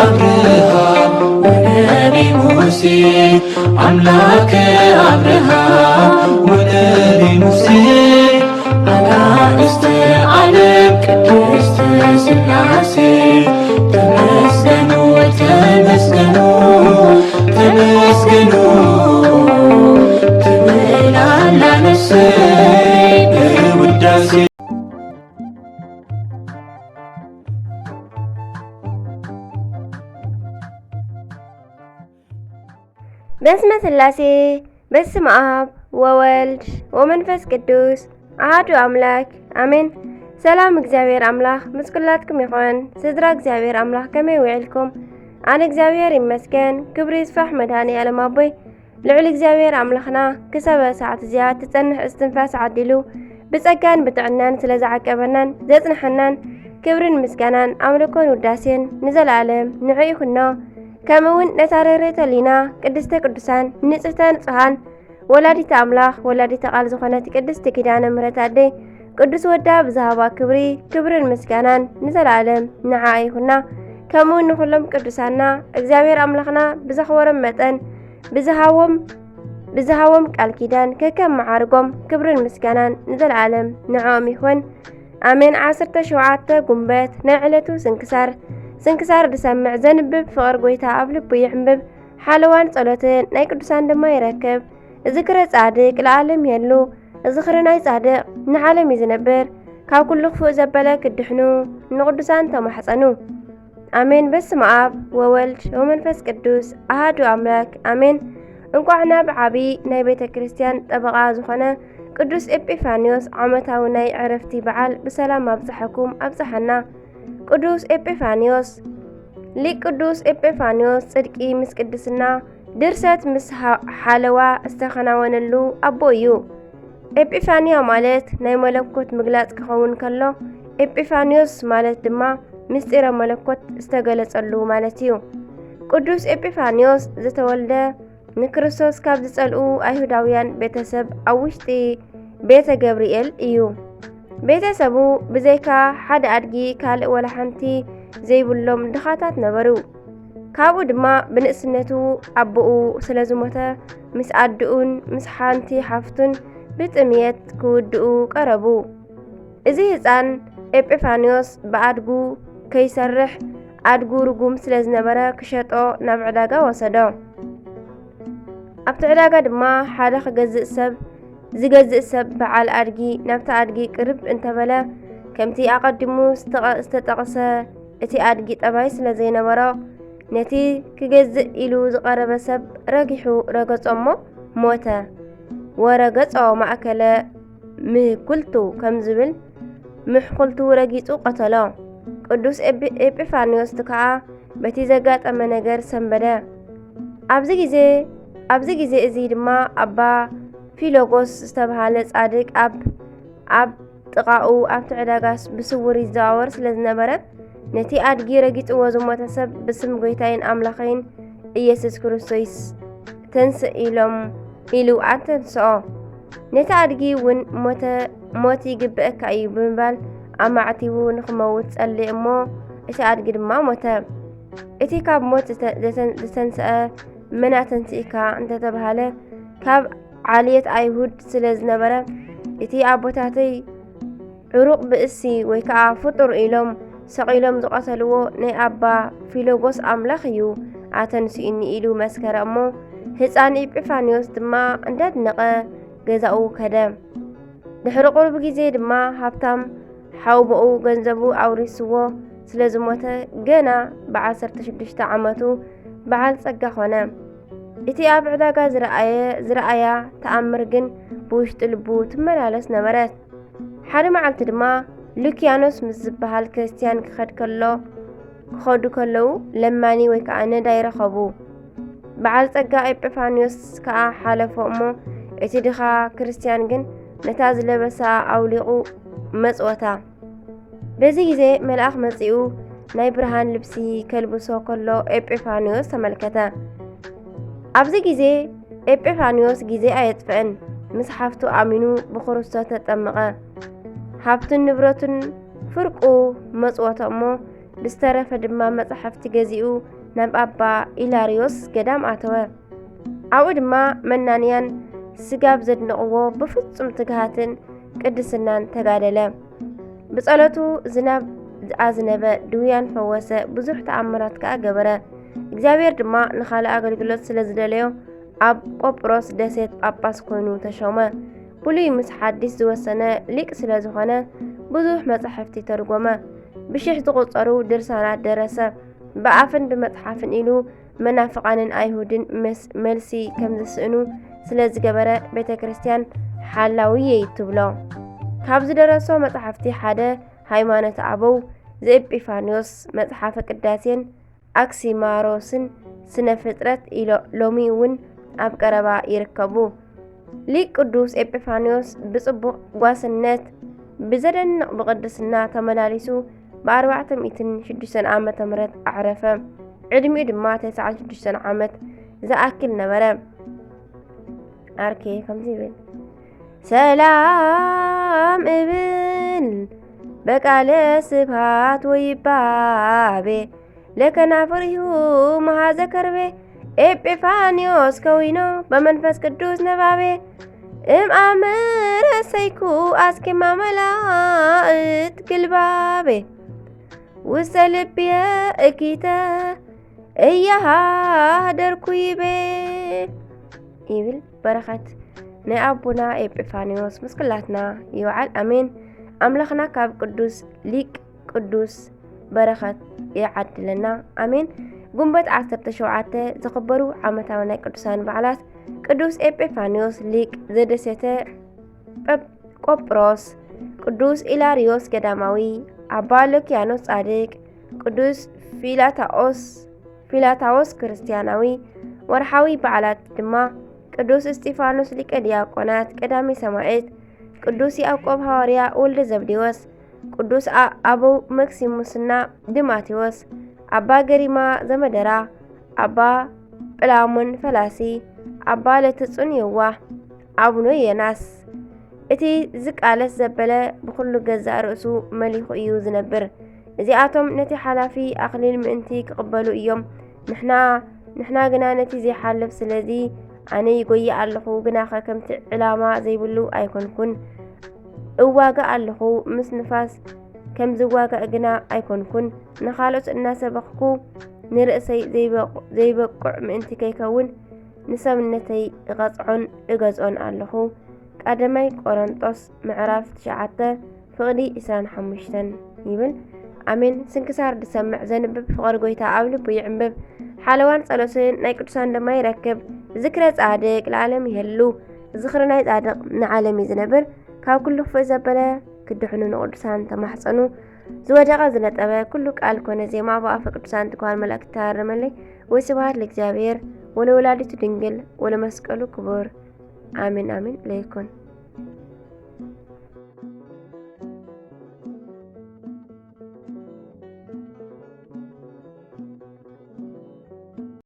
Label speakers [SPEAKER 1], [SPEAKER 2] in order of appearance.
[SPEAKER 1] አብርሃም ወነቢ ሙሴ አምላከ አብርሃም ወነቢ ሙሴ አጋዕዝተ ዓለም ቅድስት ሥላሴ ተመስገኑ ተመስገኑ ተመስገኑ ትምላላነሰ በውዳሴ
[SPEAKER 2] በስመ ሥላሴ በስመ አብ ወወልድ ወመንፈስ ቅዱስ አሐዱ አምላክ አሜን። ሰላም እግዚአብሔር አምላክ ምስ ኩላትኩም ይኹን። ስድራ እግዚአብሔር አምላክ ከመይ ውዒልኩም? ኣነ እግዚአብሔር ይመስገን። ክብሪ ይስፋሕ መድኃኔዓለም ኣቦይ ልዑል እግዚአብሔር አምላኽና ክሳብ ሰዓት እዚኣ ትጸንሕ እስትንፋስ ዓዲሉ ብጸጋን ብጥዕናን ስለ ዝዓቀበናን ዘጽንሐናን ክብርን ምስጋናን ኣምልኮን ውዳሴን ንዘለዓለም ንዕኡ ይኹኖ። ከምውን ነታረሬተ ሊና ቅድስተ ቅዱሳን ንጽሕተ ንጹሃን ወላዲተ አምላኽ ወላዲተ ቃል ዝኾነት ቅድስቲ ኪዳነ ምሕረት ኣደይ ቅዱስ ወዳ ብዝሃባ ክብርን ምስጋናን ንዘለዓለም ንዓኣ ይኹና። ከምውን ንኹሎም ቅዱሳና እግዚአብሔር አምላኽና ብዘኽበሮም መጠን ብዝሃቦም ቃል ኪዳን ከከም መዓርጎም ክብርን ምስጋናን ንዘለዓለም ንዓኦም ይኹን ኣሜን። 17 ጉንበት ናይ ዕለቱ ስንክሳር ድሰምዕ ዘንብብ ፍቕር ጎይታ ኣብ ልቡ ይሕንብብ ሓለዋን ጸሎትን ናይ ቅዱሳን ድማ ይረክብ። ዝክረ ጻድቅ ለዓለም የሉ ዝኽሪ ናይ ጻድቅ ንዓለም እዩ ዝነብር ካብ ኩሉ ክፉእ ዘበለ ክድሕኑ ንቅዱሳን ተማሕፀኑ ኣሜን። በስመ አብ ወወልድ ወመንፈስ ቅዱስ አሐዱ አምላክ አሜን። እንኳዕ ናብ ዓብይ ናይ ቤተ ክርስቲያን ጠበቓ ዝኾነ ቅዱስ ኤጲፋንዮስ ዓመታዊ ናይ ዕረፍቲ በዓል ብሰላም ኣብፅሐኩም ኣብፅሐና። ቅዱስ ኤጲፋንዮስ ሊቅ ቅዱስ ኤጲፋንዮስ ጽድቂ ምስ ቅድስና ድርሰት ምስ ሓለዋ ዝተኸናወነሉ ኣቦ እዩ። ኤጲፋንያ ማለት ናይ መለኮት ምግላጽ ክኸውን ከሎ ኤጲፋንዮስ ማለት ድማ ምስጢረ መለኮት ዝተገለጸሉ ማለት እዩ። ቅዱስ ኤጲፋንዮስ ዝተወልደ ንክርስቶስ ካብ ዝጸልኡ ኣይሁዳውያን ቤተሰብ ኣብ ውሽጢ ቤተ ገብርኤል እዩ። ቤተሰቡ ብዘይካ ሓደ ኣድጊ ካልእ ወላ ሓንቲ ዘይብሎም ድኻታት ነበሩ። ካብኡ ድማ ብንእስነቱ ኣቦኡ ስለ ዝሞተ ምስ ኣድኡን ምስ ሓንቲ ሓፍቱን ብጥምየት ክውድኡ ቀረቡ። እዚ ህፃን ኤጲፋንዮስ ብኣድጉ ከይሰርሕ ኣድጉ ርጉም ስለ ዝነበረ ክሸጦ ናብ ዕዳጋ ወሰዶ። ኣብቲ ዕዳጋ ድማ ሓደ ዝገዝእ ሰብ በዓል ኣድጊ ናብቲ ኣድጊ ቅርብ እንተበለ ከምቲ ኣቐዲሙ ዝተጠቕሰ እቲ ኣድጊ ጠባይ ስለ ዘይነበሮ ነቲ ክገዝእ ኢሉ ዝቐረበ ሰብ ረጊሑ ረገጾ እሞ ሞተ። ወረገጾ ማእከለ ምህኩልቱ ከም ዝብል ምሕኩልቱ ረጊጹ ቀተሎ። ቅዱስ ኤጲፋንዮስ ከዓ በቲ ዘጋጠመ ነገር ሰንበደ። ኣብዚ ጊዜ እዚ ድማ ኣባ ፊሎጎስ ዝተባሃለ ጻድቅ ኣብ ጥቓኡ ኣብቲ ዕዳጋስ ብስውር ይዘዋወር ስለ ዝነበረ ነቲ ኣድጊ ረጊጽዎ ዝሞተ ሰብ ብስም ጎይታይን ኣምላኸይን ኢየሱስ ክርስቶስ ተንስእ ኢሉ ኣተንስኦ። ነቲ ኣድጊ እውን ሞት ይግብአካ እዩ ብምባል ኣማዕቲቡ ንኽመውት ጸልየ እሞ እቲ ኣድጊ ድማ ሞተ። እቲ ካብ ሞት ዝተንስአ መና ተንስኢካ እንተተባሃለ ካብ ዓልየት ኣይሁድ ስለ ዝነበረ እቲ ኣቦታተይ ዕሩቕ ብእሲ ወይ ከዓ ፍጡር ኢሎም ሰቒሎም ዝቐተልዎ ናይ ኣባ ፊሎጎስ ኣምላኽ እዩ ኣተንስኡኒ ኢሉ መስከረ እሞ ህፃን ኤጲፋንዮስ ድማ እንዳድነቐ ገዛኡ ከደ። ድሕሪ ቁርብ ጊዜ ድማ ሃብታም ሓውቦኡ ገንዘቡ ኣውሪስዎ ስለ ዝሞተ ገና ብ16 ዓመቱ በዓል ጸጋ ኾነ። እቲ ኣብ ዕዳጋ ዝረኣያ ተኣምር ግን ብውሽጢ ልቡ ትመላለስ ነበረት። ሓደ መዓልቲ ድማ ሉኪያኖስ ምስ ዝበሃል ክርስቲያን ክኸዱ ከለዉ ለማኒ ወይ ከዓ ነዳይ ረኸቡ። በዓል ጸጋ ኤጲፋንዮስ ከዓ ሓለፎ እሞ እቲ ድኻ ክርስቲያን ግን ነታ ዝለበሳ ኣውሊቑ መጽወታ። በዚ ጊዜ መልኣኽ መጺኡ ናይ ብርሃን ልብሲ ከልብሶ ከሎ ኤጲፋንዮስ ተመልከተ። ኣብዚ ጊዜ ኤጲፋንዮስ ጊዜ ኣየጥፍአን ምስ ሓፍቱ ኣሚኑ ብክርስቶስ ተጠመቐ። ሃብቱን ንብረቱን ፍርቁ መጽወቶ እሞ ብዝተረፈ ድማ መጽሓፍቲ ገዚኡ ናብ ኣባ ኢላርዮስ ገዳም ኣተወ። ኣብኡ ድማ መናንያን ስጋብ ዘድንቕዎ ብፍጹም ትግሃትን ቅድስናን ተጋደለ። ብጸሎቱ ዝናብ ኣዝነበ፣ ድውያን ፈወሰ፣ ብዙሕ ተኣምራት ከዓ ገበረ። እግዚአብሔር ድማ ንኻልእ ኣገልግሎት ስለ ዝደለዮ ኣብ ቆጵሮስ ደሴት ጳጳስ ኮይኑ ተሾመ። ብሉይ ምስ ሓዲስ ዝወሰነ ሊቅ ስለ ዝኾነ ብዙሕ መጻሕፍቲ ተርጎመ። ብሽሕ ዝቑጸሩ ድርሳናት ደረሰ። ብኣፍን ብመጽሓፍን ኢሉ መናፍቃንን ኣይሁድን መልሲ ከም ዝስእኑ ስለ ዝገበረ ቤተ ክርስቲያን ሓላውየ ትብሎ። ካብ ዝደረሶ መጽሓፍቲ ሓደ ሃይማኖት ኣበው ዘኤጲፋንዮስ፣ መጽሓፈ ቅዳሴን ኣክሲማሮስን ስነ ፍጥረት ሎሚ እውን ኣብ ቀረባ ይርከቡ። ሊቅ ቅዱስ ኤጲፋንዮስ ብጽቡቕ ጓስነት ብዘደንቕ ብቅድስና ተመላሊሱ ብ406 ዓመተ ምህረት ኣዕረፈ። ዕድሚኡ ድማ 96 ዓመት ዝኣክል ነበረ። ኣርኬ ከምዚ ይብል ሰላም እብል በቃለ ስብሃት ወይባቤ ለከናፍርሁ መሃዘ ከርቤ ኤጲፋንዮስ ከዊኖ በመንፈስ ቅዱስ ነባቤ እምአምረ ሰይኩ አስኬማ መላእት ግልባቤ ውስተ ልብየ እኪተ እያሃ ደርኩይቤ ይብል። በረኸት ናይ ኣቦና ኤጲፋንዮስ ምስክላትና ይውዓል ኣሜን። ኣምላኽና ካብ ቅዱስ ሊቅ ቅዱስ በረኸት ይዓድለና ኣሜን። ጉንበት 17 ዝኽበሩ ዓመታዊ ናይ ቅዱሳን በዓላት ቅዱስ ኤጲፋንዮስ ሊቅ ዘደሰተ ቆጵሮስ፣ ቅዱስ ኢላርዮስ ገዳማዊ፣ ኣባ ሉኪያኖስ ጻድቅ፣ ቅዱስ ፊላታዎስ ክርስቲያናዊ። ወርሓዊ በዓላት ድማ ቅዱስ እስጢፋኖስ ሊቀ ዲያቆናት ቀዳሚ ሰማዕት፣ ቅዱስ ያዕቆብ ሐዋርያ ወልደ ዘብዴዎስ፣ ቅዱስ ኣበው መክሲሙስና ድማቴዎስ፣ ኣባ ገሪማ ዘመደራ፣ ኣባ ጵላሞን ፈላሲ፣ ኣባ ለትጹን የዋህ፣ ኣቡነ የናስ። እቲ ዝቃለስ ዘበለ ብኩሉ ገዛእ ርእሱ መሊኹ እዩ ዝነብር። እዚኣቶም ነቲ ሓላፊ ኣኽሊል ምእንቲ ክቕበሉ እዮም። ንሕና ግና ነቲ ዘይሓልፍ ስለዚ ኣነ ይጎይ ኣለኹ ግናኸ ከምቲ ዕላማ ዘይብሉ ኣይኮንኩን እዋጋእ ኣለኹ ምስ ንፋስ ከም ዝዋጋእ ግና ኣይኮንኩን ንኻልኦት እናሰበኽኩ ንርእሰይ ዘይበቁዕ ምእንቲ ከይከውን ንሰብነተይ እገዝዖን ኣለኹ። ቀዳማይ ቆሮንጦስ ምዕራፍ 9 ፍቕዲ 25 ይብል ኣሜን። ስንክሳር ድሰምዕ ዘንብብ ፍቕሪ ጎይታ ኣብ ልቡ ይዕንብብ። ሓለዋን ጸሎትን ናይ ቅዱሳን ድማ ይረክብ። ዝክረ ጻድቅ ለዓለም ይህሉ። ዝኽሪ ናይ ጻድቅ ንዓለም እዩ ዝነብር። ካብ ኩሉ ክፍእ ዘበለ ክድሕኑ ንቅዱሳን ተማሕፀኑ። ዝወደቐ ዝነጠበ ኩሉ ቃል ኮነ ዜማ ብኣፈ ቅዱሳን ትጓል መላእክት ተሃረመለይ። ወስብሐት ለእግዚአብሔር ወለወላዲቱ ድንግል ወለመስቀሉ ክቡር አሜን አሜን ለይኩን።